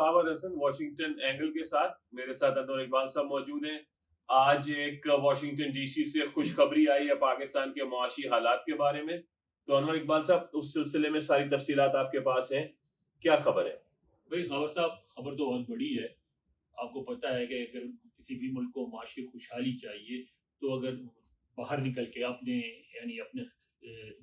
خاور حسن Washington angle کے ساتھ. میرے ساتھ انور اقبال صاحب موجود ہیں. آج ایک واشنگٹن ڈی سی سے خوشخبری آئی ہے پاکستان کے معاشی حالات کے بارے میں. تو انور اقبال صاحب اس سلسلے میں ساری تفصیلات آپ کے پاس ہیں, کیا خبر ہے؟ بھائی خاور صاحب, خبر تو بہت بڑی ہے. آپ کو پتہ ہے کہ اگر کسی بھی ملک کو معاشی خوشحالی چاہیے تو اگر باہر نکل کے اپنے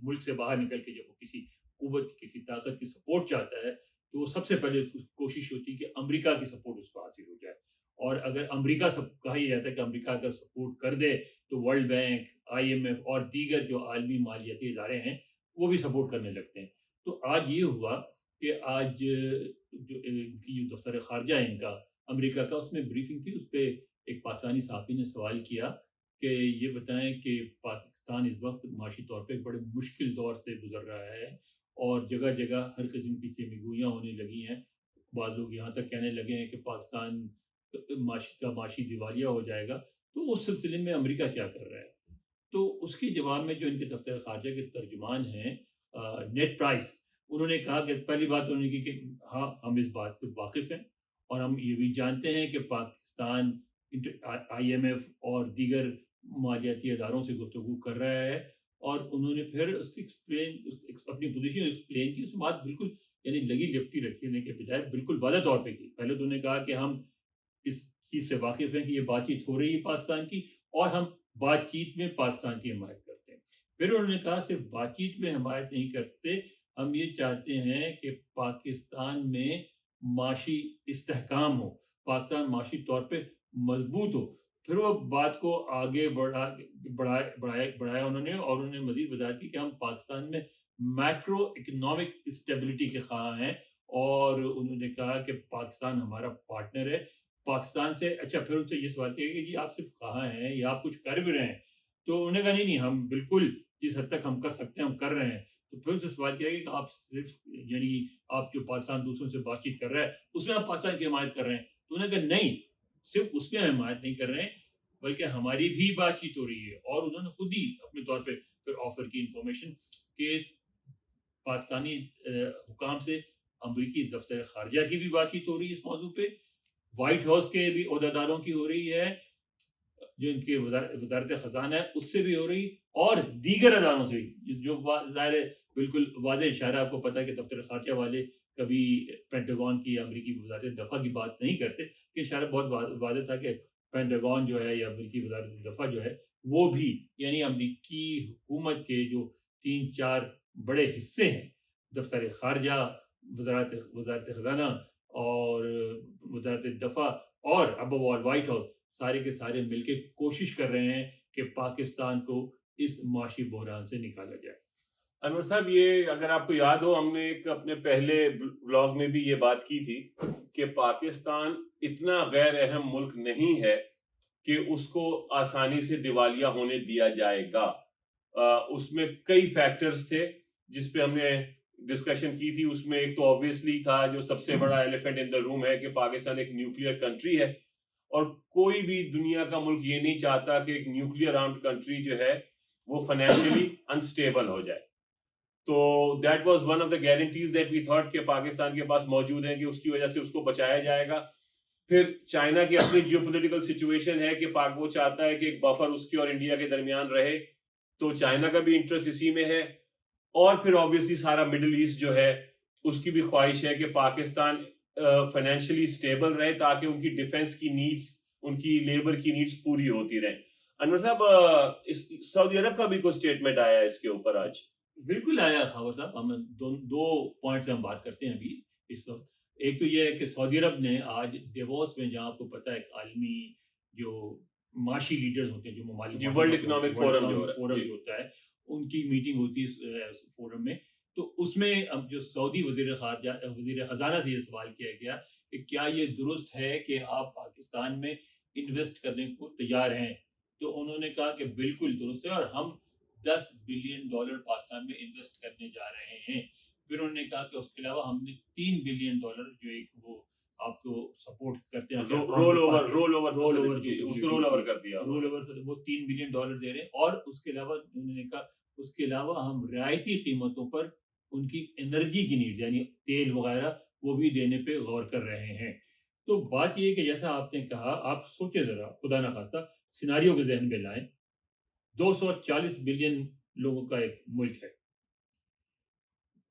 ملک سے باہر نکل کے جب وہ کسی قوت کسی طاقت کی سپورٹ چاہتا ہے تو وہ سب سے پہلے کوشش ہوتی ہے کہ امریکہ کی سپورٹ اس کو حاصل ہو جائے. اور اگر امریکہ کہا ہی جاتا ہے کہ امریکہ اگر سپورٹ کر دے تو ورلڈ بینک, IMF اور دیگر جو عالمی مالیاتی ادارے ہیں وہ بھی سپورٹ کرنے لگتے ہیں. تو آج یہ ہوا کہ آج جو ان کی جو دفتر خارجہ ہے ان کا امریکہ کا, اس میں بریفنگ تھی. اس پہ ایک پاکستانی صحافی نے سوال کیا کہ یہ بتائیں کہ پاکستان اس وقت معاشی طور پہ بڑے مشکل دور سے گزر رہا ہے اور جگہ جگہ ہر قسم کی چیمیگوئیاں ہونے لگی ہیں. بعض لوگ یہاں تک کہنے لگے ہیں کہ پاکستان معاشی دیوالیہ ہو جائے گا. تو اس سلسلے میں امریکہ کیا کر رہا ہے؟ تو اس کے جواب میں جو ان کے دفتر خارجہ کے ترجمان ہیں نیٹ پرائس, انہوں نے کہا کہ پہلی بات انہوں نے کی کہ ہاں ہم اس بات سے واقف ہیں اور ہم یہ بھی جانتے ہیں کہ پاکستان IMF اور دیگر مالیاتی اداروں سے گفتگو کر رہا ہے. اور انہوں نے پھر اس کی اپنی پوزیشن ایکسپلین کی. اس بات بالکل یعنی لگی لپٹی رکھنے کے بجائے بالکل واضح طور پہ کی. پہلے تو انہوں نے کہا کہ ہم اس چیز سے واقف ہیں کہ یہ بات چیت ہو رہی ہے پاکستان کی اور ہم بات چیت میں پاکستان کی حمایت کرتے ہیں. پھر انہوں نے کہا صرف بات چیت میں حمایت نہیں کرتے, ہم یہ چاہتے ہیں کہ پاکستان میں معاشی استحکام ہو, پاکستان معاشی طور پہ مضبوط ہو. پھر وہ بات کو آگے بڑھایا انہوں نے, اور انہوں نے مزید وضاحت کی کہ ہم پاکستان میں میکرو اکنامک اسٹیبلٹی کے خواہاں ہیں. اور انہوں نے کہا کہ پاکستان ہمارا پارٹنر ہے. پاکستان سے اچھا پھر ان سے یہ سوال کیا کہ جی آپ صرف خواہاں ہیں یا آپ کچھ کر بھی رہے ہیں؟ تو انہوں نے کہا نہیں ہم بالکل جس حد تک ہم کر سکتے ہیں ہم کر رہے ہیں. تو پھر ان سے سوال کیا کہ آپ صرف یعنی آپ جو پاکستان دوسروں سے بات چیت کر رہا ہے اس میں آپ پاکستان کی حمایت کر رہے ہیں؟ تو انہوں نے کہا نہیں, صرف اس میں حمایت نہیں کر رہے ہیں بلکہ ہماری بھی بات چیت ہو رہی ہے. اور انہوں نے خود ہی اپنے طور پہ پھر آفر کی انفارمیشن کہ پاکستانی حکام سے امریکی دفتر خارجہ کی بھی بات چیت ہو رہی ہے اس موضوع پہ, وائٹ ہاؤس کے بھی عہدیداروں کی ہو رہی ہے, جو ان کے وزارت خزانہ ہے اس سے بھی ہو رہی, اور دیگر اداروں سے جو ظاہر بالکل واضح اشارہ. آپ کو پتہ ہے کہ دفتر خارجہ والے کبھی پینٹاگون کی یا امریکی وزارت دفاع کی بات نہیں کرتے, کہ اشارہ بہت واضح تھا کہ پینٹاگون جو ہے یا امریکی وزارت دفاع جو ہے وہ بھی یعنی امریکی حکومت کے جو 3-4 بڑے حصے ہیں, دفتر خارجہ, وزارت خزانہ اور وزارت دفاع اور ابو وائٹ ہاؤس, سارے کے سارے مل کے کوشش کر رہے ہیں کہ پاکستان کو اس معاشی بحران سے نکالا جائے. انور صاحب, یہ اگر آپ کو یاد ہو ہم نے ایک اپنے پہلے بلاگ میں بھی یہ بات کی تھی کہ پاکستان اتنا غیر اہم ملک نہیں ہے کہ اس کو آسانی سے دیوالیہ ہونے دیا جائے گا. اس میں کئی فیکٹرز تھے جس پہ ہم نے ڈسکشن کی تھی. اس میں ایک تو obviously تھا جو سب سے بڑا ایلیفنٹ ان دا روم ہے کہ پاکستان ایک نیوکلیئر کنٹری ہے, اور کوئی بھی دنیا کا ملک یہ نہیں چاہتا کہ ایک نیوکلیئر آرمڈ کنٹری جو ہے وہ فائنینشلی انسٹیبل ہو جائے. تو that was one of the guarantees that we thought کہ پاکستان کے پاس موجود ہیں کہ اس کی وجہ سے اس کو بچایا جائے گا. پھر چائنا کی اپنی جیو پولیٹیکل سچویشن ہے کہ وہ چاہتا ہے کہ ایک بفر اس کی اور انڈیا کے درمیان رہے, تو چائنا کا بھی انٹرسٹ اسی میں ہے. اور پھر obviously سارا مڈل ایسٹ جو ہے اس کی بھی خواہش ہے کہ پاکستان فائنینشلی اسٹیبل رہے تاکہ ان کی ڈیفنس کی نیڈس, ان کی لیبر کی نیڈس پوری ہوتی رہیں. انور صاحب, سعودی عرب کا بھی کوئی اسٹیٹمنٹ آیا ہے اس کے اوپر آج؟ بالکل آیا خاور صاحب. ہم دو پوائنٹ سے ہم بات کرتے ہیں ابھی اس وقت. ایک تو یہ ہے کہ سعودی عرب نے آج ڈیووس میں, جہاں آپ کو پتہ ہے عالمی جو معاشی لیڈرز ہوتے ہیں, جو ممالک ورلڈ اکنامک فورم جو ہوتا ہے, ان کی میٹنگ ہوتی ہے اس فورم میں. تو اس میں اب جو سعودی وزیر خزانہ سے یہ سوال کیا گیا کہ کیا یہ درست ہے کہ آپ پاکستان میں انویسٹ کرنے کو تیار ہیں؟ تو انہوں نے کہا کہ بالکل درست ہے اور ہم $10 بلین پاکستان میں انویسٹ کرنے جا رہے ہیں. پھر انہوں نے کہا کہ اس کے علاوہ ہم نے $3 بلین جو ایک وہ آپ کو سپورٹ کرتے ہیں رول اوور کر دیا, وہ $3 بلین دے رہے ہیں. اور اس کے علاوہ انہوں نے کہا اس کے علاوہ ہم رعایتی قیمتوں پر ان کی انرجی کی نیڈ یعنی تیل وغیرہ وہ بھی دینے پہ غور کر رہے ہیں. تو بات یہ ہے کہ جیسا آپ نے کہا، آپ سوچیں ذرا، خدا نخواستہ سیناریو کے ذہن میں لائیں. 240 بلین لوگوں کا ایک ملک ہے.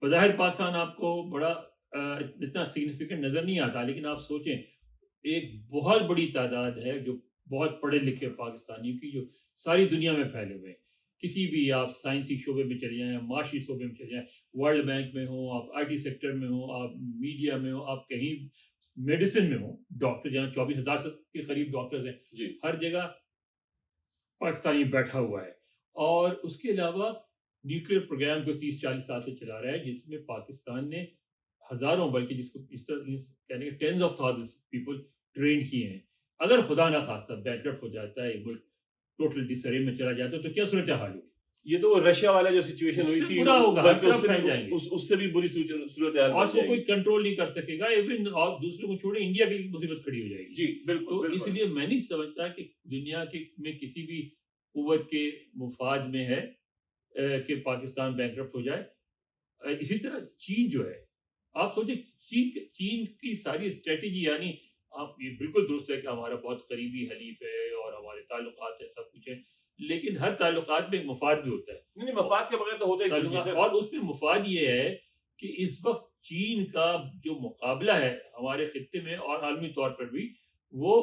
بظاہر پاکستان آپ کو بڑا اتنا سگنیفیکنٹ نظر نہیں آتا، لیکن آپ سوچیں ایک بہت بڑی تعداد ہے جو بہت پڑھے لکھے پاکستانیوں کی، جو ساری دنیا میں پھیلے ہوئے ہیں. کسی بھی آپ سائنسی شعبے میں چلے جائیں، معاشی شعبے میں چلے جائیں، ورلڈ بینک میں ہوں، آپ آئی ٹی سیکٹر میں ہوں، آپ میڈیا میں ہوں، آپ کہیں میڈیسن میں ہوں، ڈاکٹر جہاں 24,000 کے قریب ڈاکٹرز ہیں، جی ہر جگہ پاکستانی بیٹھا ہوا ہے. اور اس کے علاوہ نیوکلیئر پروگرام کو 30-40 سال سے چلا رہا ہے، جس میں پاکستان نے ہزاروں، بلکہ جس کو اس طرح کہنے کے tens of thousands people train کیے ہیں. اگر خدا نہ خواستہ بینکرپٹ ہو جاتا ہے، ملک ٹوٹل ڈسرے میں چلا جاتا ہے، تو کیا صورتحال ہوگی؟ یہ تو وہ رشیا والا جو سچویشن ہوئی تھی، برا ہوگا، ہر بلکہ طرف پھیل جائیں گے، اس سے بھی بری صورتحال اور بن اس کو جائے کوئی گی. کنٹرول نہیں کر سکے گا. ایون اور دوسروں کو چھوڑے، انڈیا کے لیے مصیبت کھڑی ہو جائے گی. جی بالکل تو اس بالکل. لیے میں نہیں سمجھتا کہ دنیا کے میں کسی بھی قوت کے مفاد میں ہے کہ پاکستان بینکرپٹ ہو جائے. اسی طرح چین جو ہے، آپ سوچیں چین کی ساری اسٹریٹجی، یعنی آپ یہ بالکل درست ہے کہ ہمارا بہت قریبی حلیف ہے اور ہمارے تعلقات ہیں، سب کچھ ہے، لیکن ہر تعلقات میں ایک مفاد بھی ہوتا ہے. نہیں، مفاد کے بغیر تو ہوتا ہی کچھ نہیں سر. اور اس میں مفاد یہ ہے کہ اس وقت چین کا جو مقابلہ ہے ہمارے خطے میں اور عالمی طور پر بھی، وہ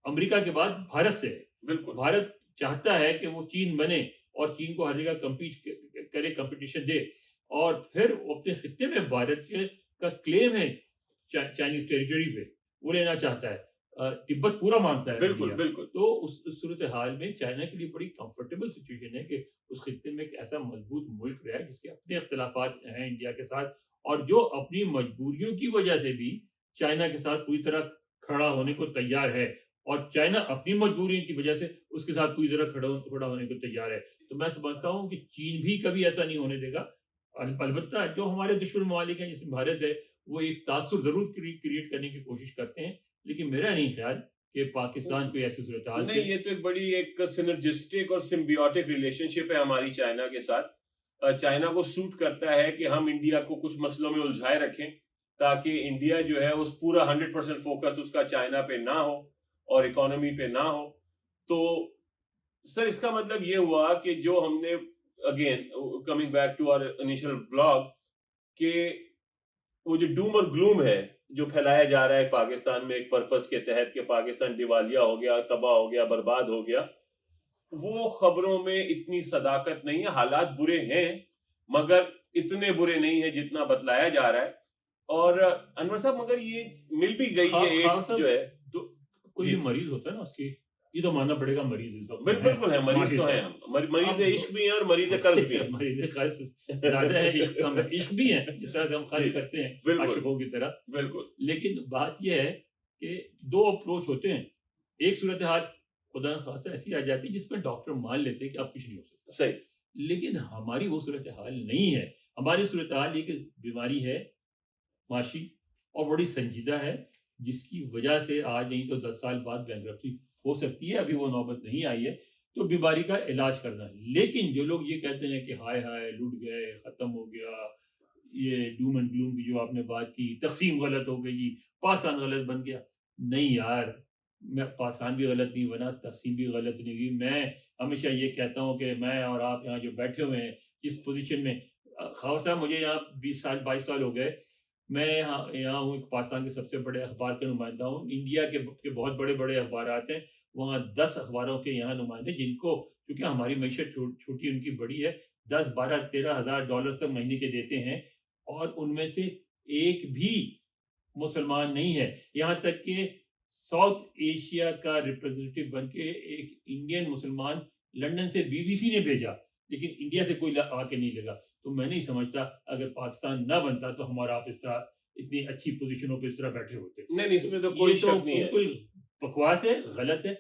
امریکہ کے بعد بھارت سے ہے. بالکل. بھارت چاہتا ہے کہ وہ چین بنے اور چین کو ہر جگہ کمپیٹ کرے، کمپٹیشن دے، اور پھر اپنے خطے میں بھارت کا کلیم ہے چائنیز ٹیریٹری پہ، وہ لینا چاہتا ہے. تبت پورا مانتا ہے بالکل انڈیا. بالکل. تو اس صورتحال میں چائنا کے لیے بڑی کمفرٹیبل سچویشن ہے کہ اس خطے میں ایک ایسا مضبوط ملک رہا ہے جس کے اپنے اختلافات ہیں انڈیا کے ساتھ، اور جو اپنی مجبوریوں کی وجہ سے بھی چائنا کے ساتھ پوری طرح کھڑا ہونے کو تیار ہے، اور چائنا اپنی مجبوریوں کی وجہ سے اس کے ساتھ پوری طرح کھڑا ہونے کو تیار ہے. تو میں سمجھتا ہوں کہ چین بھی کبھی ایسا نہیں ہونے دے گا. البتہ جو ہمارے دشمن ممالک ہیں، جیسے بھارت ہے، وہ ایک تاثر ضرور کریٹ کرنے کی کوشش کرتے ہیں، لیکن میرا نہیں خیال کہ پاکستان کوئی ایسی صورتحال نہیں. یہ تو ایک بڑی ایک سینرجسٹک اور سمبیوٹک ریلیشن شپ ہے ہماری چائنا کے ساتھ. چائنا کو سوٹ کرتا ہے کہ ہم انڈیا کو کچھ مسئلوں میں الجھائے رکھیں، تاکہ انڈیا جو ہے اس پورا 100% فوکس اس کا چائنا پہ نہ ہو اور اکانومی پہ نہ ہو. تو سر اس کا مطلب یہ ہوا کہ جو ہم نے again coming back to our initial vlog, کہ وہ جو ڈوم اور گلوم ہے جو پھیلایا جا رہا ہے پاکستان میں ایک پرپس کے تحت کہ پاکستان دیوالیہ ہو گیا، تباہ ہو گیا، برباد ہو گیا، وہ خبروں میں اتنی صداقت نہیں ہے. حالات برے ہیں مگر اتنے برے نہیں ہیں جتنا بتلایا جا رہا ہے. اور انور صاحب مگر یہ مل بھی گئی ہے ایک جو ہے، کوئی مریض ہوتا ہے نا، اس کی یہ تو ماننا پڑے گا مریض بالکل ہے، مریض تو ہیں ہم، مریض عشق بھی ہیں اور مریض قرض بھی ہیں. مریض قرض زیادہ ہے، عشق کم ہے. عشق بھی ہے جس طرح سے ہم خرچ کرتے ہیں عاشقوں کی طرح. بالکل. لیکن بات یہ ہے کہ دو اپروچ ہوتے ہیں. ایک صورتحال خدا نخواستہ ایسی آ جاتی ہے جس میں ڈاکٹر مان لیتے ہیں کہ اب کچھ نہیں ہو سکتا، صحیح، لیکن ہماری وہ صورتحال نہیں ہے. ہماری صورتحال یہ کہ بیماری ہے معاشی اور بڑی سنجیدہ ہے، جس کی وجہ سے آج نہیں تو 10 سال بعد بینکرپسی ہو سکتی ہے. ابھی وہ نوبت نہیں آئی ہے، تو بیماری کا علاج کرنا ہے. لیکن جو لوگ یہ کہتے ہیں کہ ہائے ہائے لٹ گئے، ختم ہو گیا، یہ ڈوم اینڈ گلوم کی جو آپ نے بات کی، تقسیم غلط ہو گئی، پاکستان غلط بن گیا، نہیں یار، میں پاکستان بھی غلط نہیں بنا، تقسیم بھی غلط نہیں ہوئی. میں ہمیشہ یہ کہتا ہوں کہ میں اور آپ یہاں جو بیٹھے ہوئے ہیں اس پوزیشن میں، خواہ صاحب مجھے یہاں 20 سال 22 سال ہو گئے، میں یہاں ہوں، پاکستان کے سب سے بڑے اخبار کا نمائندہ ہوں. انڈیا کے بہت بڑے بڑے اخبارات ہیں، وہاں 10 اخباروں کے یہاں نمائندے، جن کو کیونکہ ہماری معیشت چھوٹی ان کی بڑی ہے، 10 12 13 ہزار ڈالر تک مہینے کے دیتے ہیں، اور ان میں سے ایک بھی مسلمان نہیں ہے. یہاں تک کہ ساؤتھ ایشیا کا ریپرزینٹیو بن کے ایک انڈین مسلمان لندن سے BBC نے بھیجا، لیکن انڈیا سے کوئی آ کے نہیں لگا. تو میں نہیں سمجھتا اگر پاکستان نہ بنتا تو ہمارا آپ اس طرح اتنی اچھی پوزیشنوں پہ اس طرح بیٹھے ہوتے. نہیں، اس میں تو کوئی شک نہیں ہے. بالکل بکواس ہے، غلط ہے،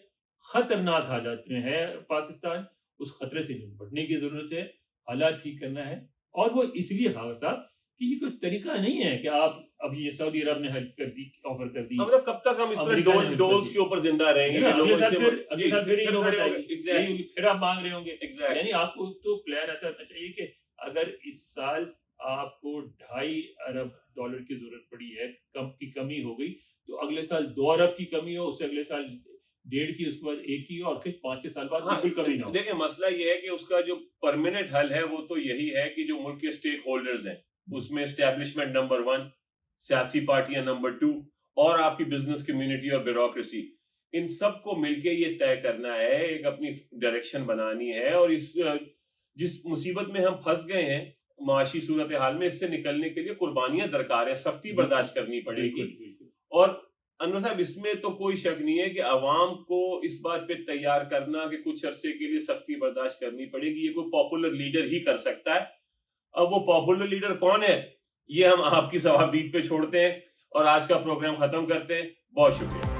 خطرناک حالات میں ہے پاکستان. اس خطرے سے نمٹنے کی ضرورت ہے، حالات ٹھیک کرنا ہے. اور وہ اس لیے خاص صاحب کہ یہ کوئی طریقہ نہیں ہے کہ آپ اب یہ سعودی عرب نے ہیلپ کر دی، آفر کر دی، مطلب کب تک ہم اس طرح ڈولز کے اوپر زندہ رہیں گے؟ پھر آپ مانگ رہے ہوں گے. یعنی آپ کو تو پلان ایسا ہونا چاہیے کہ اگر اس سال آپ کو $2.5 ارب ڈالر کی ضرورت پڑی ہے, کی کمی ہو گئی, تو اگلے سال 2 ارب کی کمی ہو, اس سے اگلے سال 1.5 کی, اس کے بعد 1 کی, اور پھر 5 سال بعد بالکل کمی نہ ہو. دیکھیں مسئلہ یہ ہے کہ اس کا جو پرماننٹ حل ہے وہ تو یہی ہے کہ جو ملک کے اسٹیک ہولڈرز ہیں, اس میں اسٹیبلشمنٹ نمبر 1, سیاسی پارٹیاں نمبر 2, اور آپ کی بزنس کمیونٹی اور بیوروکریسی, ان سب کو مل کے یہ طے کرنا ہے, ایک اپنی ڈائریکشن بنانی ہے, اور اس جس مصیبت میں ہم پھنس گئے ہیں معاشی صورتحال میں, اس سے نکلنے کے لیے قربانیاں درکار ہیں, سختی برداشت کرنی پڑے گی. اور انور صاحب اس میں تو کوئی شک نہیں ہے کہ عوام کو اس بات پہ تیار کرنا کہ کچھ عرصے کے لیے سختی برداشت کرنی پڑے گی, یہ کوئی پاپولر لیڈر ہی کر سکتا ہے. اب وہ پاپولر لیڈر کون ہے یہ ہم آپ کی ثوابدید پہ چھوڑتے ہیں اور آج کا پروگرام ختم کرتے ہیں. بہت شکریہ.